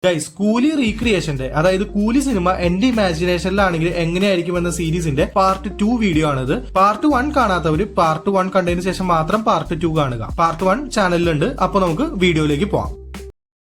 Guys, കൂലി റീക്രിയേഷന്റെ അതായത് കൂലി സിനിമ എന്റെ ഇമാജിനേഷനിലാണെങ്കിൽ എങ്ങനെയായിരിക്കും എന്ന സീരീസിന്റെ പാർട്ട് 2 വീഡിയോ ആണിത്. പാർട്ട് 1 കാണാത്തവര് പാർട്ട് 1 കണ്ടതിന് ശേഷം മാത്രം പാർട്ട് 2 കാണുക. പാർട്ട് 1 ചാനലിലുണ്ട്. അപ്പൊ നമുക്ക് വീഡിയോയിലേക്ക് പോവാം.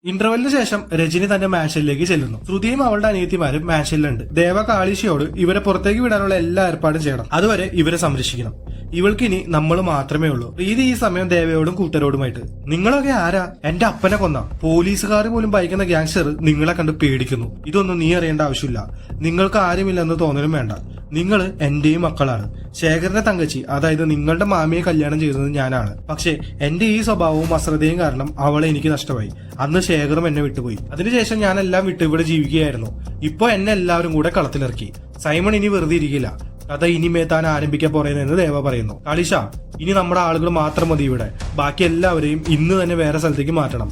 ഇന്റർവെല്ലിന് ശേഷം രജനി തന്റെ മാൻഷനിലേക്ക് ചെല്ലുന്നു. ശ്രുതിയും അവളുടെ അനിയത്തിമാരും മാൻഷനിലുണ്ട്. ദേവ കാളിശയോട് ഇവരെ പുറത്തേക്ക് വിടാനുള്ള എല്ലാ ഏർപ്പാടും ചെയ്യണം. അതുവരെ ഇവരെ സംരക്ഷിക്കണം. ഇവൾക്കിനി നമ്മൾ മാത്രമേ ഉള്ളൂ. പ്രീതി ഈ സമയം ദേവയോടും കൂട്ടരോടുമായിട്ട്, നിങ്ങളൊക്കെ ആരാ? എന്റെ അപ്പനെ കൊന്ന പോലീസുകാർ പോലും ഭയക്കുന്ന ഗ്യാങ്സ്റ്റർ നിങ്ങളെ കണ്ട് പേടിക്കുന്നു. ഇതൊന്നും നീ അറിയേണ്ട ആവശ്യമില്ല. നിങ്ങൾക്ക് ആരുമില്ലെന്ന് തോന്നലും വേണ്ട. നിങ്ങൾ എന്റെയും മക്കളാണ്. ശേഖരന്റെ തങ്കച്ചി, അതായത് നിങ്ങളുടെ മാമിയെ കല്യാണം ചെയ്തത് ഞാനാണ്. പക്ഷെ എന്റെ ഈ സ്വഭാവവും അശ്രദ്ധയും കാരണം അവളെ എനിക്ക് നഷ്ടമായി. അന്ന് ശേഖറും എന്നെ വിട്ടുപോയി. അതിനുശേഷം ഞാൻ എല്ലാം വിട്ട് ഇവിടെ ജീവിക്കുകയായിരുന്നു. ഇപ്പൊ എന്നെ എല്ലാവരും കൂടെ കളത്തിലിറക്കി. സൈമൺ ഇനി വെറുതെ ഇരിക്കില്ല. കഥ ഇനിമേ താൻ ആരംഭിക്കാൻ പോറേന്ന് ദേവ പറയുന്നു. കളിഷ, ഇനി നമ്മുടെ ആളുകൾ മാത്രം മതി ഇവിടെ. ബാക്കി എല്ലാവരെയും ഇന്ന് തന്നെ വേറെ സ്ഥലത്തേക്ക് മാറ്റണം.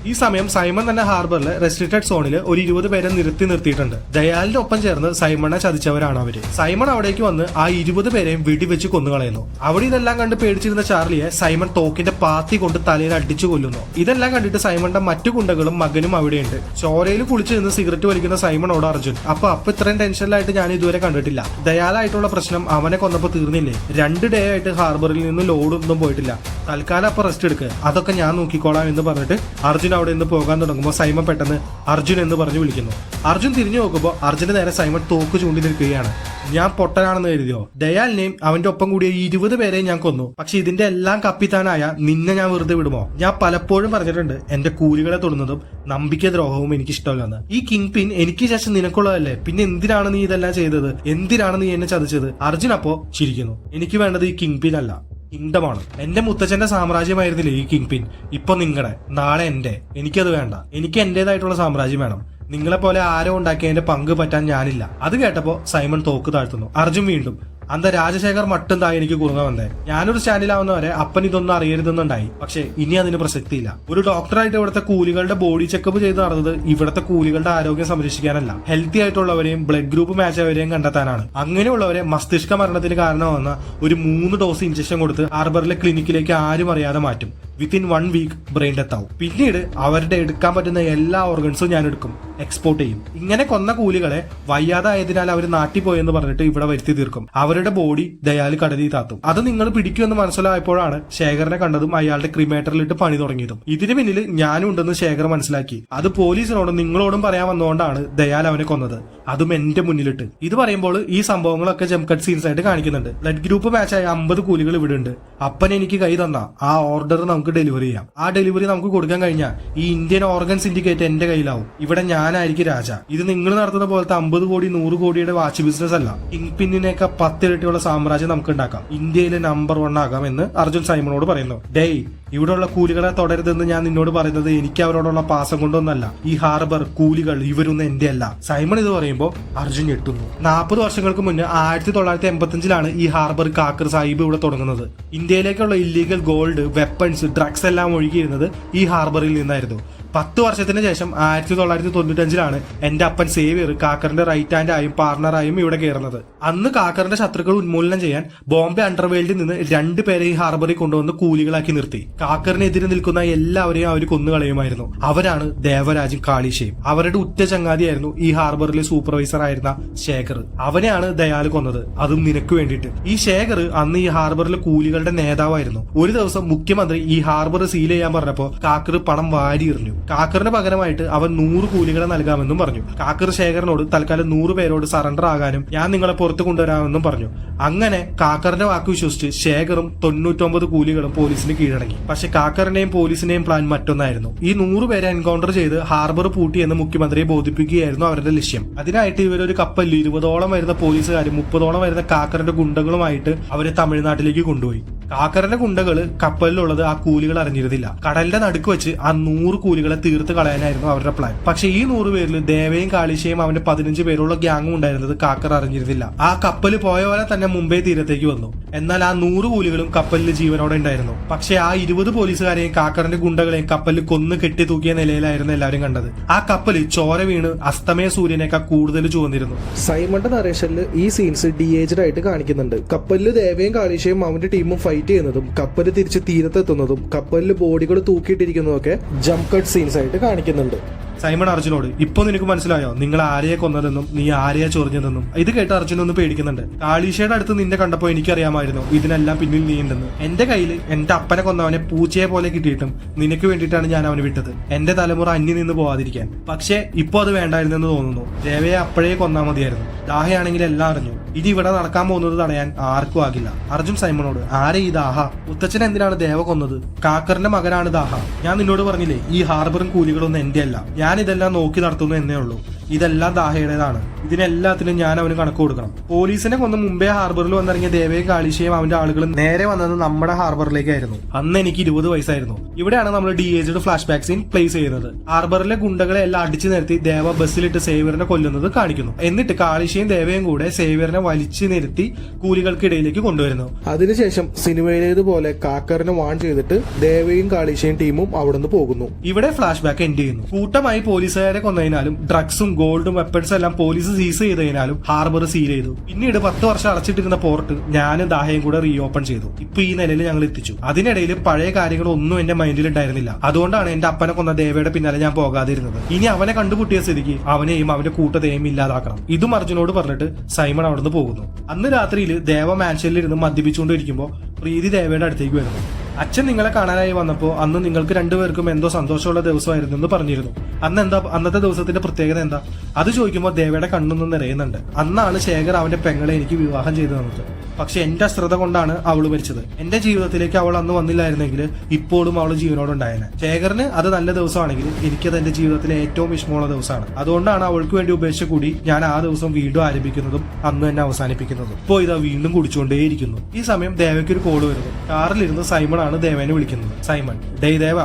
ഈ സമയം സൈമൺ തന്നെ ഹാർബറിലെ റെസ്ട്രിക്റ്റഡ് സോണിൽ ഒരു 20 പേരെ നിർത്തിയിട്ടുണ്ട്. ദയാലിന്റെ ഒപ്പം ചേർന്ന് സൈമണെ ചതിച്ചവരാണ് അവര്. സൈമൺ അവിടേക്ക് വന്ന് ആ 20 പേരെയും വെടിവെച്ച് കൊന്നുകളയുന്നു. അവിടെ ഇതെല്ലാം കണ്ട് പേടിച്ചിരുന്ന ചാർലിയെ സൈമൺ തോക്കിന്റെ പാത്തി കൊണ്ട് തലയിൽ അടിച്ചു കൊല്ലുന്നു. ഇതെല്ലാം കണ്ടിട്ട് സൈമണിന്റെ മറ്റു ഗുണ്ടകളും മകനും അവിടെയുണ്ട്. ചോരയിൽ കുളിച്ച് നിന്ന് സിഗരറ്റ് വലിക്കുന്ന സൈമണോട് അർജുൻ, അപ്പൊ ഇത്രയും ടെൻഷനിലായിട്ട് ഞാൻ ഇതുവരെ കണ്ടിട്ടില്ല. ദയാലായിട്ടുള്ള പ്രശ്നം അവനെ കൊന്നപ്പോ തീർന്നില്ലേ? 2 ഡേ ആയിട്ട് ഹാർബറിൽ നിന്ന് ലോഡൊന്നും പോയിട്ടില്ല. തൽക്കാലം അപ്പൊ റെസ്റ്റ് എടുക്കുക, അതൊക്കെ ഞാൻ നോക്കിക്കോളാം എന്ന് പറഞ്ഞിട്ട് അർജുൻ അവിടെ നിന്ന് പോകാൻ തുടങ്ങുമ്പോൾ സൈമൺ പെട്ടെന്ന് അർജുൻ എന്ന് പറഞ്ഞു വിളിക്കുന്നു. അർജുൻ തിരിഞ്ഞു നോക്കുമ്പോൾ അർജുന് നേരെ സൈമൺ തോക്ക് ചൂണ്ടി നിൽക്കുകയാണ്. ഞാൻ പൊട്ടനാണെന്ന് കരുതിയോ? ദയാലിനെയും അവന്റെ ഒപ്പം കൂടിയ 20 പേരെയും ഞാൻ കൊന്നു. പക്ഷെ ഇതിന്റെ എല്ലാം കപ്പിത്താനായ നിന്നെ ഞാൻ വെറുതെ വിടുമോ? ഞാൻ പലപ്പോഴും പറഞ്ഞിട്ടുണ്ട്, എന്റെ കൂലികളെ തൊടുന്നതും നമ്പിക്ക ദ്രോഹവും എനിക്ക് ഇഷ്ടമല്ലെന്ന്. ഈ കിങ് പിൻ എനിക്ക് ശേഷം നിനക്കുള്ളതല്ലേ? പിന്നെ എന്തിനാണ് നീ ഇതെല്ലാം ചെയ്തത്? എന്തിനാണ് നീ എന്നെ ചതിച്ചത്? അർജുൻ അപ്പോ ചിരിക്കുന്നു. എനിക്ക് വേണ്ടത് ഈ കിങ് പിൻ അല്ല, കിങ്ഡമാണ്. എന്റെ മുത്തച്ഛന്റെ സാമ്രാജ്യമായിരുന്നില്ലേ ഈ കിങ് പിൻ? ഇപ്പൊ നിങ്ങളുടെ, നാളെ എന്റെ. എനിക്കത് വേണ്ട. എനിക്ക് എന്റേതായിട്ടുള്ള സാമ്രാജ്യം വേണം. നിങ്ങളെ പോലെ ആരോ ഉണ്ടാക്കിയതിന്റെ പങ്ക് പറ്റാൻ ഞാനില്ല. അത് കേട്ടപ്പോ സൈമൺ തോക്ക് താഴ്ത്തുന്നു. അർജുൻ വീണ്ടും, അന്ത രാജശേഖർ മട്ടും താ എനിക്ക് കുറുങ്ങ വന്നേ. ഞാനൊരു സ്റ്റാൻഡിലാവുന്നവരെ അപ്പൻ ഇതൊന്നും അറിയരുതെന്നുണ്ടായി. പക്ഷെ ഇനി അതിന് പ്രസക്തിയില്ല. ഒരു ഡോക്ടറായിട്ട് ഇവിടുത്തെ കൂലികളുടെ ബോഡി ചെക്കപ്പ് ചെയ്ത് നടന്നത് ഇവിടുത്തെ കൂലികളുടെ ആരോഗ്യം സംരക്ഷിക്കാനല്ല, ഹെൽത്തി ആയിട്ടുള്ളവരെയും ബ്ലഡ് ഗ്രൂപ്പ് മാച്ച് ആയവരെയും കണ്ടെത്താനാണ്. അങ്ങനെയുള്ളവരെ മസ്തിഷ്ക മരണത്തിന് കാരണമാകുന്ന ഒരു 3 ഡോസ് ഇഞ്ചക്ഷൻ കൊടുത്ത് ഹാർബറിലെ ക്ലിനിക്കിലേക്ക് ആരും അറിയാതെ മാറ്റും. വിത്തിൻ 1 വീക്ക് ബ്രെയിൻ ഡെത്ത് ആവും. പിന്നീട് അവരുടെ എടുക്കാൻ പറ്റുന്ന എല്ലാ ഓർഗൻസും ഞാൻ എടുക്കും, എക്സ്പോർട്ട് ചെയ്യും. ഇങ്ങനെ കൊന്ന കൂലികളെ വയ്യാതെ ആയതിനാൽ അവർ നാട്ടിൽ പോയെന്ന് പറഞ്ഞിട്ട് ഇവിടെ വരുത്തി തീർക്കും. അവരുടെ ബോഡി ദയാൽ കടലിൽ താത്തും. അത് നിങ്ങൾ പിടിക്കുമെന്ന് മനസ്സിലായപ്പോഴാണ് ശേഖരനെ കണ്ടതും അയാളുടെ ക്രിമേറ്ററിലിട്ട് പണി തുടങ്ങിയതും. ഇതിന് പിന്നിൽ ഞാനും ഉണ്ടെന്ന് ശേഖർ മനസ്സിലാക്കി. അത് പോലീസിനോടും നിങ്ങളോടും പറയാൻ വന്നുകൊണ്ടാണ് ദയാൽ അവനെ കൊന്നത്, അതും എന്റെ മുന്നിലിട്ട്. ഇത് പറയുമ്പോൾ ഈ സംഭവങ്ങളൊക്കെ ജംപ് കട്ട് സീൻസ് ആയിട്ട് കാണിക്കുന്നുണ്ട്. ബ്ലഡ് ഗ്രൂപ്പ് മാച്ചായ 50 കൂലികൾ ഇവിടെ ഉണ്ട്. അപ്പൻ എനിക്ക് കൈ തന്ന ആ ഓർഡർ നമുക്ക് ഡെലിവറി ചെയ്യാം. ആ ഡെലിവറി നമുക്ക് കൊടുക്കാൻ കഴിഞ്ഞാൽ ഈ ഇന്ത്യൻ ഓർഗൻ സിൻഡിക്കേറ്റ് എന്റെ കയ്യിലാവും. ഇവിടെ ഞാനായിരിക്കും രാജ. ഇത് നിങ്ങൾ നടത്തുന്ന പോലത്തെ 50 കോടി 100 കോടിയുടെ വാച്ച് ബിസിനസ് അല്ല. കിങ് പിന്നിനേക്കാൾ 10 ഇരട്ടിയുള്ള സാമ്രാജ്യം നമുക്ക് ഉണ്ടാക്കാം. ഇന്ത്യയിലെ നമ്പർ 1 ആകാം എന്ന് അർജുൻ സൈമണോട് പറയുന്നു. ഡേയ്, ഇവിടെയുള്ള കൂലികളെ തുടരുതെന്ന് ഞാൻ നിന്നോട് പറയുന്നത് എനിക്ക് അവരോടുള്ള പാസം കൊണ്ടൊന്നല്ല. ഈ ഹാർബർ കൂലികൾ ഇവരൊന്നും എന്റെ അല്ല. സൈമൺ ഇത് പറയുമ്പോൾ അർജുൻ ഞെട്ടുന്നു. 40 വർഷങ്ങൾക്ക് മുന്നേ 1985 ഈ ഹാർബർ കാക്കർ സാഹിബ് ഇവിടെ തുടങ്ങുന്നത്. ഇന്ത്യയിലേക്കുള്ള ഇല്ലീഗൽ ഗോൾഡ്, വെപ്പൺസ്, ഡ്രഗ്സ് എല്ലാം ഒഴുകിയിരുന്നത് ഈ ഹാർബറിൽ നിന്നായിരുന്നു. 10 വർഷത്തിന് ശേഷം 1995 എന്റെ അപ്പൻ സേവിയർ കാക്കറിന്റെ റൈറ്റ് ഹാൻഡ് ആയും പാർട്ണറായും ഇവിടെ കയറുന്നത്. അന്ന് കാക്കറിന്റെ ശത്രുക്കൾ ഉന്മൂലനം ചെയ്യാൻ ബോംബെ അണ്ടർവേൾഡിൽ നിന്ന് 2 പേരെ ഈ ഹാർബറിൽ കൊണ്ടുവന്ന് കൂലികളാക്കി നിർത്തി. കാക്കറിനെതിരെ നിൽക്കുന്ന എല്ലാവരെയും അവർ കൊന്നുകളയുമായിരുന്നു. അവരാണ് ദേവരാജും കാളിശയും. അവരുടെ ഉറ്റ ചങ്ങാതിയായിരുന്നു ഈ ഹാർബറിലെ സൂപ്പർവൈസർ ആയിരുന്ന ശേഖർ. അവനെയാണ് ദയാൽ കൊന്നത്, അതും നിനക്ക് വേണ്ടിയിട്ട്. ഈ ശേഖർ അന്ന് ഈ ഹാർബറിലെ കൂലികളുടെ നേതാവായിരുന്നു. ഒരു ദിവസം മുഖ്യമന്ത്രി ഈ ഹാർബർ സീൽ ചെയ്യാൻ പറഞ്ഞപ്പോ കാക്കർ പണം വാരി എറിഞ്ഞു. കാക്കറിന് പകരമായിട്ട് അവൻ 100 കൂലികളെ നൽകാമെന്നും പറഞ്ഞു. കാക്കർ ശേഖരനോട് തൽക്കാലം 100 പേരോട് സറണ്ടർ ആകാനും ഞാൻ നിങ്ങളെ പുറത്തു കൊണ്ടുവരാമെന്നും പറഞ്ഞു. അങ്ങനെ കാക്കറിന്റെ വാക്ക് വിശ്വസിച്ച് ശേഖറും 99 കൂലികളും പോലീസിന് കീഴടങ്ങി. പക്ഷെ കാക്കറിന്റെയും പോലീസിന്റെയും പ്ലാൻ മറ്റൊന്നായിരുന്നു. ഈ 100 പേരെ എൻകൗണ്ടർ ചെയ്ത് ഹാർബർ പൂട്ടിയെന്ന് മുഖ്യമന്ത്രിയെ ബോധിപ്പിക്കുകയായിരുന്നു അവരുടെ ലക്ഷ്യം. അതിനായിട്ട് ഇവരൊരു കപ്പലിൽ 20ഓളം വരുന്ന പോലീസുകാരും 30ഓളം വരുന്ന കാക്കറിന്റെ ഗുണ്ടകളുമായിട്ട് അവരെ തമിഴ്നാട്ടിലേക്ക് കൊണ്ടുപോയി. കാക്കറിന്റെ ഗുണ്ടകള് കപ്പലിലുള്ളത് ആ കൂലികൾ അറിഞ്ഞിരുന്നില്ല. കടലിന്റെ നടുക്ക് വെച്ച് ആ 100 കൂലികളെ തീർത്ത് കളയാനായിരുന്നു അവരുടെ പ്ലാൻ. പക്ഷെ ഈ 100 പേരിൽ ദേവയും കാളിശയും അവന്റെ 15 പേരുള്ള ഗ്യാങ്ങും ഉണ്ടായിരുന്നത് കാക്കർ അറിഞ്ഞിരുന്നില്ല. ആ കപ്പൽ പോയ പോലെ തന്നെ മുംബൈ തീരത്തേക്ക് വന്നു. എന്നാൽ ആ 100 കൂലികളും കപ്പലിൽ ജീവനോടെ ഉണ്ടായിരുന്നു. പക്ഷെ ആ 20 പോലീസുകാരെയും കാക്കറിന്റെ ഗുണ്ടകളെയും കപ്പലിൽ കൊന്നു കെട്ടി തൂക്കിയ നിലയിലായിരുന്നു എല്ലാവരും കണ്ടത്. ആ കപ്പൽ ചോര വീണ് അസ്തമയ സൂര്യനേക്കാൾ കൂടുതൽ ചുവന്നിരുന്നു. സൈമന്റെ നറേഷനിൽ ഈ സീൻസ് ഡി-ഏജ്ഡ് ആയിട്ട് കാണിക്കുന്നുണ്ട്. കപ്പലിൽ ദേവയും കാളിശയും അവന്റെ ടീമും ഫൈറ്റ് ചെയ്യുന്നതും കപ്പൽ തിരിച്ച് തീരത്തെത്തുന്നതും കപ്പലിൽ ബോഡികൾ തൂക്കിയിട്ടിരിക്കുന്നതും ഒക്കെ ജംപ് കട്ട് സീൻസ് ആയിട്ട് കാണിക്കുന്നുണ്ട്. സൈമൺ അർജുനോട്, ഇപ്പൊ നിനക്ക് മനസ്സിലായോ നിങ്ങൾ ആരെയെ കൊന്നതെന്നും നീ ആരെയാ ചൊറിഞ്ഞതെന്നും? ഇത് കേട്ട് അർജുൻ ഒന്ന് പേടിക്കുന്നുണ്ട്. കാളീഷയുടെ അടുത്ത് നിന്നെ കണ്ടപ്പോ എനിക്കറിയാമായിരുന്നു ഇതിനെല്ലാം പിന്നിൽ നീ ഉണ്ടെന്ന്. എന്റെ കയ്യിൽ എന്റെ അപ്പനെ കൊന്നവനെ പൂച്ചയെ പോലെ കിട്ടിയിട്ടും നിനക്ക് വേണ്ടിയിട്ടാണ് ഞാൻ അവനെ വിട്ടത്, എന്റെ തലമുറ അന്യം നിന്ന് പോവാതിരിക്കാൻ. പക്ഷെ ഇപ്പൊ അത് വേണ്ടായിരുന്നെന്ന് തോന്നുന്നു. ദേവയെ അപ്പോഴേ കൊന്നാ മതിയായിരുന്നു. ദാഹയാണെങ്കിൽ എല്ലാം അറിഞ്ഞു. ഇനി ഇവിടെ നടക്കാൻ പോകുന്നത് തടയാൻ ആർക്കും ആകില്ല. അർജുൻ സൈമണോട്, ആരെ ഈ ദാഹ? മുത്തച്ഛൻ എന്തിനാണ് ദേവ കൊന്നത്? കാക്കറിന്റെ മകനാണ് ദാഹ. ഞാൻ നിന്നോട് പറഞ്ഞില്ലേ ഈ ഹാർബറും കൂലികളൊന്നും എന്റെ അല്ല, ഞാൻ ഇതെല്ലാം നോക്കി നടത്തുന്നു എന്നേ ഉള്ളൂ. ഇതെല്ലാം ദാഹയുടേതാണ്. ഇതിനെല്ലാത്തിനും ഞാൻ അവന് കണക്ക് കൊടുക്കണം. പോലീസിനെ കൊന്ന് മുമ്പേ ഹാർബറിൽ വന്നിറങ്ങിയ ദേവയും കാളീശയും അവന്റെ ആളുകളും നേരെ വന്നത് നമ്മുടെ ഹാർബറിലേക്കായിരുന്നു. അന്ന് എനിക്ക് 20 വയസ്സായിരുന്നു. ഇവിടെയാണ് നമ്മൾ de-aged flashback scene place ചെയ്യുന്നത്. ഹാർബറിലെ ഗുണ്ടകളെ എല്ലാം അടിച്ചു നിരത്തി ദേവ ബസ്സിലിട്ട് സേവ്യറിനെ കൊല്ലുന്നത് കാണിക്കുന്നു. എന്നിട്ട് കാളീശയും ദേവയും കൂടെ സേവ്യറിനെ വലിച്ചു നിരത്തി കൂലികൾക്കിടയിലേക്ക് കൊണ്ടുവരുന്നു. അതിനുശേഷം സിനിമയിലേതുപോലെ കാക്കറിനെ വാൺ ചെയ്തിട്ട് ദേവയും കാളീശയും ടീമും അവിടുന്ന് പോകുന്നു. ഇവിടെ ഫ്ലാഷ് ബാക്ക് എൻഡ് ചെയ്യുന്നു. കൂട്ടമായി പോലീസുകാരെ കൊന്നതിനാലും ഡ്രഗ്സും ഗോൾഡും വെപ്പൺസും എല്ലാം പോലീസ് സീസ് ചെയ്തതിനാലും ഹാർബർ സീൽ ചെയ്തു. പിന്നീട് 10 വർഷം അടച്ചിട്ടിരുന്ന പോർട്ട് ഞാനും ദാഹയും കൂടെ റീഓപ്പൺ ചെയ്തു. ഇപ്പൊ ഈ നിലയിൽ ഞങ്ങൾ എത്തിച്ചു. അതിനിടയിൽ പഴയ കാര്യങ്ങളൊന്നും എന്റെ മൈൻഡിൽ ഉണ്ടായിരുന്നില്ല. അതുകൊണ്ടാണ് എന്റെ അപ്പനെ കൊന്ന ദേവയുടെ പിന്നാലെ ഞാൻ പോകാതിരുന്നത്. ഇനി അവനെ കണ്ടുമുട്ടിയ സ്ഥിതിക്ക് അവനെയും അവന്റെ കൂട്ടത്തെയും ഇല്ലാതാക്കണം. ഇതും അർജുനോട് പറഞ്ഞിട്ട് സൈമൺ അവിടുന്ന് പോകുന്നു. അന്ന് രാത്രിയിൽ ദേവ മാൻഷനിലിരുന്ന് മദ്യപിച്ചുകൊണ്ടിരിക്കുമ്പോൾ പ്രീതി ദേവയുടെ അടുത്തേക്ക് വരുന്നു. അച്ഛൻ നിങ്ങളെ കാണാനായി വന്നപ്പോൾ അന്ന് നിങ്ങൾക്ക് രണ്ടുപേർക്കും എന്തോ സന്തോഷമുള്ള ദിവസമായിരുന്നു എന്ന് പറഞ്ഞിരുന്നു. അന്നത്തെ ദിവസത്തിന്റെ പ്രത്യേകത എന്താ? അത് ചോദിക്കുമ്പോൾ ദേവയുടെ കണ്ണൊന്നും നിറയുന്നുണ്ട്. അന്നാണ് ശേഖർ അവന്റെ പെങ്ങളെ എനിക്ക് വിവാഹം ചെയ്തു തന്നത്. പക്ഷെ എന്റെ അശ്രദ്ധ കൊണ്ടാണ് അവള് മരിച്ചത്. എന്റെ ജീവിതത്തിലേക്ക് അവൾ അന്ന് വന്നില്ലായിരുന്നെങ്കിൽ ഇപ്പോഴും അവള് ജീവനോടുണ്ടായേനെ. ശേഖറിന് അത് നല്ല ദിവസമാണെങ്കിൽ എനിക്കത് എന്റെ ജീവിതത്തിലെ ഏറ്റവും വിഷമമുള്ള ദിവസമാണ്. അതുകൊണ്ടാണ് അവൾക്ക് വേണ്ടി ഉപേക്ഷിച്ച കൂടി ഞാൻ ആ ദിവസം വീണ്ടും ആരംഭിക്കുന്നതും അന്ന് തന്നെ അവസാനിപ്പിക്കുന്നതും. ഇപ്പോൾ ഇതാ വീണ്ടും കുടിച്ചുകൊണ്ടേയിരിക്കുന്നു. ഈ സമയം ദേവയ്ക്ക് ഒരു കോള് വരുന്നു. കാറിലിരുന്ന് സൈമൺ ആണ് ദേവനെ വിളിക്കുന്നത്. സൈമൺ, ഡേ ദേവ,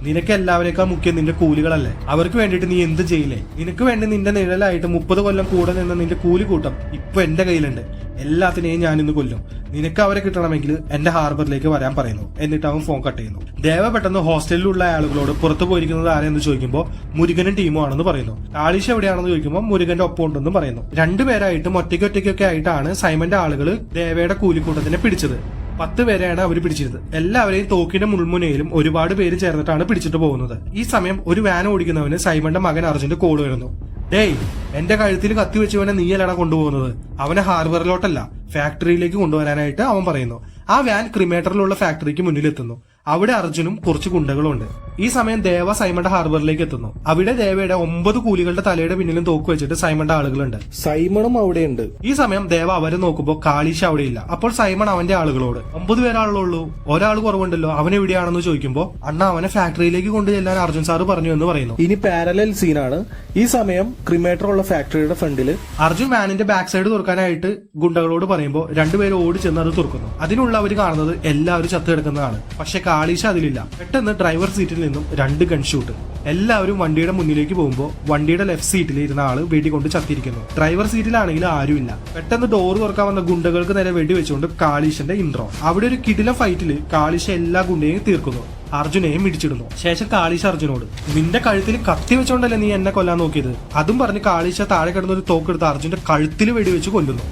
നിനക്ക് എല്ലാവരേക്കാൾ മുഖ്യം നിന്റെ കൂലികളല്ലേ? അവർക്ക് വേണ്ടിയിട്ട് നീ എന്ത് ചെയ്യില്ലേ? നിനക്ക് വേണ്ടി നിന്റെ നിഴലായിട്ട് 30 കൊല്ലം കൂടെ നിന്ന് നിന്റെ കൂലി കൂട്ടം ഇപ്പൊ എന്റെ കയ്യിലുണ്ട്. എല്ലാത്തിനെയും ഞാൻ ഇന്ന് കൊല്ലും. നിനക്ക് അവരെ കിട്ടണമെങ്കിൽ എന്റെ ഹാർബറിലേക്ക് വരാൻ പറയുന്നു. എന്നിട്ട് അവൻ ഫോൺ കട്ട് ചെയ്യുന്നു. ദേവ പെട്ടെന്ന് ഹോസ്റ്റലിലുള്ള ആളുകളോട് പുറത്തു പോയിരിക്കുന്നത് ആരെന്ന് ചോദിക്കുമ്പോൾ മുരുകനും ടീമും ആണെന്ന് പറയുന്നു. കാളീഷ് എവിടെയാണെന്ന് ചോദിക്കുമ്പോൾ മുരുകന്റെ ഒപ്പം ഉണ്ടെന്ന് പറയുന്നു. രണ്ടുപേരായിട്ടും ഒറ്റയ്ക്കൊക്കെ ആയിട്ടാണ് സൈമന്റെ ആളുകൾ ദേവയുടെ കൂലിക്കൂട്ടത്തിനെ പിടിച്ചത്. 10 പേരെയാണ് അവർ പിടിച്ചിരുന്നത്. എല്ലാവരെയും തോക്കിന്റെ മുൾമുനയിലും ഒരുപാട് പേര് ചേർന്നിട്ടാണ് പിടിച്ചിട്ട് പോകുന്നത്. ഈ സമയം ഒരു വാൻ ഓടിക്കുന്നവന് സൈമന്റെ മകൻ അർജുന്റെ കോൾ വരുന്നു. ഡേയ്, എന്റെ കഴുത്തിൽ കത്തി വെച്ചവനെ നീയല്ലടാ കൊണ്ടുപോകുന്നത്. അവനെ ഹാർബറിലോട്ടല്ല ഫാക്ടറിയിലേക്ക് കൊണ്ടുവരാനായിട്ട് അവൻ പറയുന്നു. ആ വാൻ ക്രിമേറ്ററിലുള്ള ഫാക്ടറിക്ക് മുന്നിലെത്തുന്നു. അവിടെ അർജുനും കുറച്ച് ഗുണ്ടകളുണ്ട്. ഈ സമയം ദേവ സൈമന്റെ ഹാർബറിലേക്ക് എത്തുന്നു. അവിടെ ദേവയുടെ 9 കൂലികളുടെ തലയുടെ പിന്നിലും തോക്ക് വെച്ചിട്ട് സൈമന്റെ ആളുകളുണ്ട്. സൈമണും അവിടെയുണ്ട്. ഈ സമയം ദേവ അവരെ നോക്കുമ്പോൾ കാളീഷ് അവിടെയില്ല. അപ്പോൾ സൈമൺ അവന്റെ ആളുകളോട്, 9 പേരാളുള്ളൂ, ഒരാൾ കുറവുണ്ടല്ലോ, അവൻ എവിടെയാണെന്ന് ചോദിക്കുമ്പോൾ അണ്ണ അവനെ ഫാക്ടറിയിലേക്ക് കൊണ്ടു ചെല്ലാൻ അർജുൻ സാറ് പറഞ്ഞു എന്ന് പറയുന്നു. ഇനി പാരലൽ സീനാണ്. ഈ സമയം ക്രിമേറ്റർ ഉള്ള ഫാക്ടറിയുടെ ഫ്രണ്ടില് അർജുൻ വാനിന്റെ ബാക്ക് സൈഡ് തുറക്കാനായിട്ട് ഗുണ്ടകളോട് പറയുമ്പോൾ രണ്ടുപേരും ഓടി ചെന്ന് അത് തുറക്കുന്നു. അതിനുള്ള അവർ കാണുന്നത് എല്ലാവരും ചത്തു കിടക്കുന്നതാണ്. പക്ഷെ കാളീഷ അതിലില്ല. പെട്ടെന്ന് ഡ്രൈവർ സീറ്റിൽ നിന്നും 2 ഗൺ ഷൂട്ട്. എല്ലാവരും വണ്ടിയുടെ മുന്നിലേക്ക് പോകുമ്പോൾ വണ്ടിയുടെ ലെഫ്റ്റ് സീറ്റിൽ ഇരുന്ന ആള് വെടികൊണ്ട് ചത്തിരിക്കുന്നു. ഡ്രൈവർ സീറ്റിലാണെങ്കിൽ ആരുമില്ല. പെട്ടെന്ന് ഡോർ തുറക്കാൻ വന്ന ഗുണ്ടകൾക്ക് നേരെ വെടിവെച്ചുകൊണ്ട് കാളീഷിന്റെ ഇൻട്രോ. അവിടെ ഒരു കിടിലം ഫൈറ്റിൽ കാളീഷ എല്ലാ ഗുണ്ടയെയും തീർക്കുന്നു. അർജുനെയും ഇടിച്ചിടുന്നു. ശേഷം കാളീഷ അർജുനോട്, നിന്റെ കഴുത്തിൽ കത്തി വെച്ചോണ്ടല്ലേ നീ എന്നെ കൊല്ലാൻ നോക്കിയത്? അതും പറഞ്ഞ് കാളീഷ താഴെ കിടന്ന ഒരു തോക്കെടുത്ത് അർജുന്റെ കഴുത്തിൽ വെടിവെച്ച് കൊല്ലുന്നു.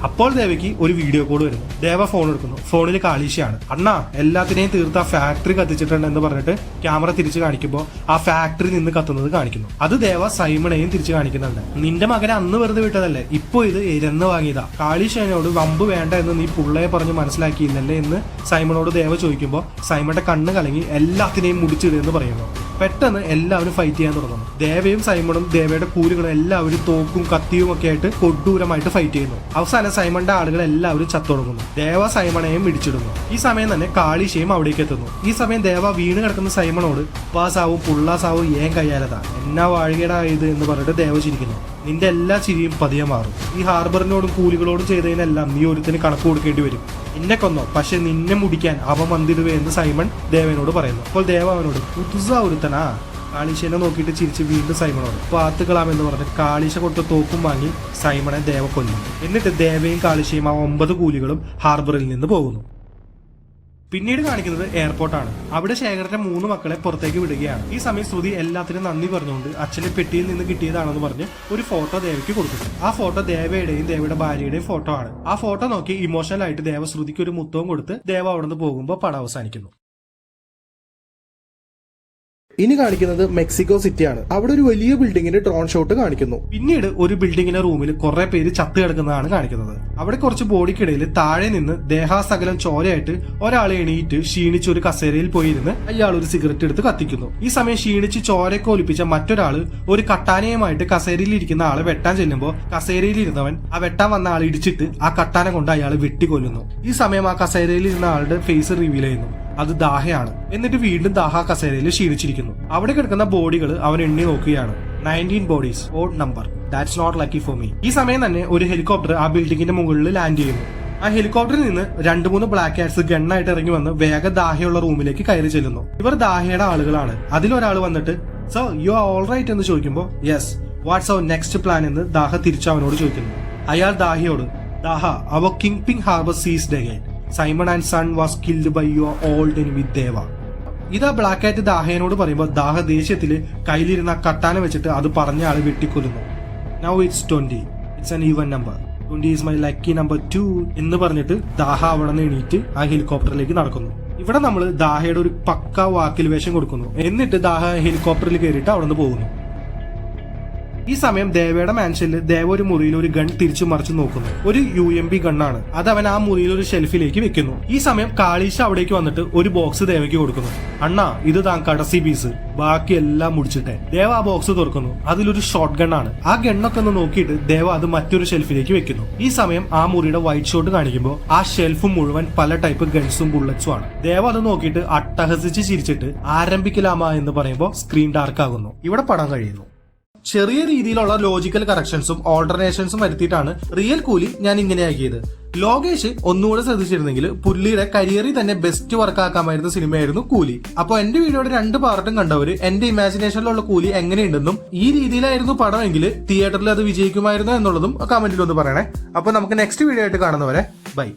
അപ്പോൾ ദേവയ്ക്ക് ഒരു വീഡിയോ കോൾ വരുന്നു. ദേവ ഫോൺ എടുക്കുന്നു. ഫോണിൽ കാളീഷയാണ്. അണ്ണാ, എല്ലാത്തിനെയും തീർത്ത് ആ ഫാക്ടറി കത്തിച്ചിട്ടുണ്ടെന്ന് പറഞ്ഞിട്ട് ക്യാമറ തിരിച്ചു കാണിക്കുമ്പോൾ ആ ഫാക്ടറി നിന്ന് കത്തുന്നത് കാണിക്കുന്നു. അത് ദേവ സൈമണെയും തിരിച്ചു കാണിക്കുന്നുണ്ട്. നിന്റെ മകനെ അന്ന് വെറുതെ വിട്ടതല്ലേ, ഇപ്പൊ ഇത് ഇരന്ന് വാങ്ങിയതാ. കാളീഷനോട് വമ്പ് വേണ്ട എന്ന് നീ പുള്ളയെ പറഞ്ഞ് മനസ്സിലാക്കിയില്ലല്ലേ എന്ന് സൈമണോട് ദേവ ചോദിക്കുമ്പോൾ സൈമന്റെ കണ്ണ് കലങ്ങി എല്ലാത്തിനെയും മുടിച്ചിടുമെന്ന് പറയുന്നു. പെട്ടെന്ന് എല്ലാവരും ഫൈറ്റ് ചെയ്യാൻ തുടങ്ങുന്നു. ദേവയും സൈമണും ദേവയുടെ കൂലികളും എല്ലാവരും തോക്കും കത്തിയും ഒക്കെ ആയിട്ട് കൊഡ്ഡൂരമായിട്ട് ഫൈറ്റ് ചെയ്യുന്നു. അവസാനം സൈമന്റെ ആളുകൾ എല്ലാവരും ചത്തുടങ്ങുന്നു. ദേവ സൈമണയും ഇടിച്ചിടുന്നു. ഈ സമയം തന്നെ കാളീഷയും അവിടേക്ക് എത്തുന്നു. ഈ സമയം ദേവ വീണ് കിടക്കുന്ന സൈമണോട്, പാസാവും പുള്ളാസാവും ഏൻ കയ്യാലതാ, എന്നാ വാഴുകേടാ ഇത് എന്ന് പറഞ്ഞിട്ട് ദേവ ചിരിക്കുന്നു. നിന്റെ എല്ലാ ചിരിയും പതിയെ മാറും. ഈ ഹാർബറിനോടും കൂലികളോടും ചെയ്തതിനെല്ലാം നീ ഒരുത്തിന് കണക്ക് കൊടുക്കേണ്ടി വരും. എന്നെ കൊന്നോ, പക്ഷെ നിന്നെ മുടിക്കാൻ അവ വന്നിടുവേ എന്ന് സൈമൺ ദേവനോട് പറയുന്നു. അപ്പോൾ ദേവ അവനോട്, പുതുസാ ഒരുത്തനാ. കാളീശനെ നോക്കിയിട്ട് ചിരിച്ച് വീണ്ടും സൈമണോട്, പാത്തുകളാമെന്ന് പറഞ്ഞ് കാളീശ കൊടുത്ത തോക്കും വാങ്ങി സൈമണെ ദേവ കൊല്ലുന്നു. എന്നിട്ട് ദേവയും കാളീശയും ആ 9 കൂലികളും ഹാർബറിൽ നിന്ന് പോകുന്നു. പിന്നീട് കാണിക്കുന്നത് എയർപോർട്ടാണ്. അവിടെ ശേഖരന്റെ 3 മക്കളെ പുറത്തേക്ക് വിടുകയാണ്. ഈ സമയം ശ്രുതി എല്ലാത്തിനും നന്ദി പറഞ്ഞുകൊണ്ട് അച്ഛനെ പെട്ടിയിൽ നിന്ന് കിട്ടിയതാണെന്ന് പറഞ്ഞ് ഒരു ഫോട്ടോ ദേവയ്ക്ക് കൊടുക്കുന്നു. ആ ഫോട്ടോ ദേവയുടെയും ദേവയുടെ ഭാര്യയുടെയും ഫോട്ടോ ആണ്. ആ ഫോട്ടോ നോക്കി ഇമോഷണൽ ആയിട്ട് ദേവ ശ്രുതിക്ക് ഒരു മുത്തവും കൊടുത്ത് ദേവ അവിടെ നിന്ന് പോകുമ്പോൾ പടം അവസാനിക്കുന്നു. ഇനി കാണിക്കുന്നത് മെക്സിക്കോ സിറ്റിയാണ്. അവിടെ ഒരു വലിയ ബിൽഡിങ്ങിന്റെ ഡ്രോൺ ഷോട്ട് കാണിക്കുന്നു. പിന്നീട് ഒരു ബിൽഡിങ്ങിന്റെ റൂമിൽ കുറെ പേര് ചത്ത് കിടക്കുന്നതാണ് കാണിക്കുന്നത്. അവിടെ കുറച്ച് ബോഡിക്കിടയിൽ താഴെ നിന്ന് ദേഹാസകലം ചോരയായിട്ട് ഒരാളെ എണീറ്റ് ക്ഷീണിച്ച് ഒരു കസേരയിൽ പോയിരുന്ന് അയാൾ ഒരു സിഗരറ്റ് എടുത്ത് കത്തിക്കുന്നു. ഈ സമയം ക്ഷീണിച്ച് ചോരയൊക്കെ ഒലിപ്പിച്ച മറ്റൊരാള് ഒരു കട്ടാനയുമായിട്ട് കസേരയിൽ ഇരിക്കുന്ന ആളെ വെട്ടാൻ ചെല്ലുമ്പോൾ കസേരയിൽ ഇരുന്നവൻ ആ വെട്ടാൻ വന്ന ആൾ ഇടിച്ചിട്ട് ആ കട്ടാന കൊണ്ട് അയാൾ വെട്ടിക്കൊല്ലുന്നു. ഈ സമയം ആ കസേരയിൽ ഇരുന്ന ആളുടെ ഫേസ് റിവീൽ ചെയ്യുന്നു. അത് ദാഹയാണ്. എന്നിട്ട് വീണ്ടും ദാഹ കസേരയിൽ ക്ഷീണിച്ചിരിക്കുന്നു. അവിടെ കിടക്കുന്ന ബോഡികൾ അവൻ എണ്ണി നോക്കുകയാണ്. 19 bodies, odd number, that's not lucky for me. ഈ സമയം തന്നെ ഒരു ഹെലികോപ്റ്റർ ആ ബിൽഡിങ്ങിന്റെ മുകളിൽ ലാൻഡ് ചെയ്യുന്നു. ആ ഹെലികോപ്റ്ററിൽ നിന്ന് 2-3 ബ്ലാക്ക് കാറ്റ്സ് ഗണ്ണായിട്ട് ഇറങ്ങി വന്ന് വേഗം ദാഹയുള്ള റൂമിലേക്ക് കയറി ചെല്ലുന്നു. ഇവർ ദാഹയുടെ ആളുകളാണ്. അതിലൊരാൾ വന്നിട്ട് sir you are all right എന്ന് ചോദിക്കുമ്പോൾ yes, what's our next plan എന്ന് ദാഹ തിരിച്ചു അവനോട് ചോദിക്കുന്നു. അയാൾ ദാഹയോട് ദാഹ, our King Ping harbour seized again. Simon and son was killed by your old enemy Deva. ഇതാ ബ്ലാക്ക് കാറ്റ് ദാഹയോട് പറയുമ്പോൾ ദാഹ ദേഷ്യത്തില് കയ്യിലിരുന്ന കട്ടാന വെച്ചിട്ട് അത് പറഞ്ഞ ആള് വെട്ടിക്കൊല്ലുന്നു. Now it's 20, it's an even number, 20 is my lucky number 2 എന്ന് പറഞ്ഞിട്ട് ദാഹ അവിടെ നിന്ന് എണീറ്റ് ആ ഹെലികോപ്റ്ററിലേക്ക് നടക്കുന്നു. ഇവിടെ നമ്മൾ ദാഹയുടെ ഒരു പക്ക വാക്കിൽ വേഷം കൊടുക്കുന്നു. എന്നിട്ട് ദാഹ ഹെലികോപ്റ്ററിൽ കയറിയിട്ട് അവിടെ നിന്ന് പോകുന്നു. ഈ സമയം ദേവയുടെ മാൻഷനിൽ ദേവ ഒരു മുറിയിൽ ഒരു ഗൺ തിരിച്ചു മറിച്ചു നോക്കുന്നു. ഒരു UMP ഗണ്ണാണ്. അത് അവൻ ആ മുറിയിൽ ഒരു ഷെൽഫിലേക്ക് വെക്കുന്നു. ഈ സമയം കാളീശ അവിടേക്ക് വന്നിട്ട് ഒരു ബോക്സ് ദേവയ്ക്ക് കൊടുക്കുന്നു. അണ്ണാ, ഇത് താൻ കടസി പീസ്, ബാക്കി എല്ലാം മുടിച്ചിട്ടെ. ദേവ ആ ബോക്സ് തുറക്കുന്നു. അതിലൊരു ഷോട്ട് ഗണ്ണാണ്. ആ ഗണ്ണൊക്കെ ഒന്ന് നോക്കിയിട്ട് ദേവ അത് മറ്റൊരു ഷെൽഫിലേക്ക് വെക്കുന്നു. ഈ സമയം ആ മുറിയുടെ വൈറ്റ് ഷോട്ട് കാണിക്കുമ്പോൾ ആ ഷെൽഫ് മുഴുവൻ പല ടൈപ്പ് ഗൺസും ബുള്ളറ്റ്സും ആണ്. ദേവ അത് നോക്കിയിട്ട് അട്ടഹസിച്ച് ചിരിച്ചിട്ട് ആരംഭിക്കലാമ എന്ന് പറയുമ്പോൾ സ്ക്രീൻ ഡാർക്ക് ആകുന്നു. ഇവിടെ പടം കഴിയുന്നു. ചെറിയ രീതിയിലുള്ള ലോജിക്കൽ കറക്ഷൻസും ഓൾട്ടർനേഷൻസും വരുത്തിയിട്ടാണ് റിയൽ കൂലി ഞാൻ ഇങ്ങനെയാക്കിയത്. ലോകേഷ് ഒന്നുകൂടെ ശ്രദ്ധിച്ചിരുന്നെങ്കിൽ പുള്ളിയുടെ കരിയറിൽ തന്നെ ബെസ്റ്റ് വർക്ക് ആക്കാമായിരുന്ന സിനിമയായിരുന്നു കൂലി. അപ്പോൾ എന്റെ വീഡിയോയുടെ 2 പാർട്ടും കണ്ടവര് എന്റെ ഇമാജിനേഷനിലുള്ള കൂലി എങ്ങനെയുണ്ടെന്നും ഈ രീതിയിലായിരുന്നു പടമെങ്കിൽ തിയേറ്ററിൽ അത് വിജയിക്കുമായിരുന്നു എന്നുള്ളതും കമന്റിൽ ഒന്ന് പറയണേ. അപ്പോൾ നമുക്ക് നെക്സ്റ്റ് വീഡിയോ ആയിട്ട് കാണുന്നവരെ ബൈ.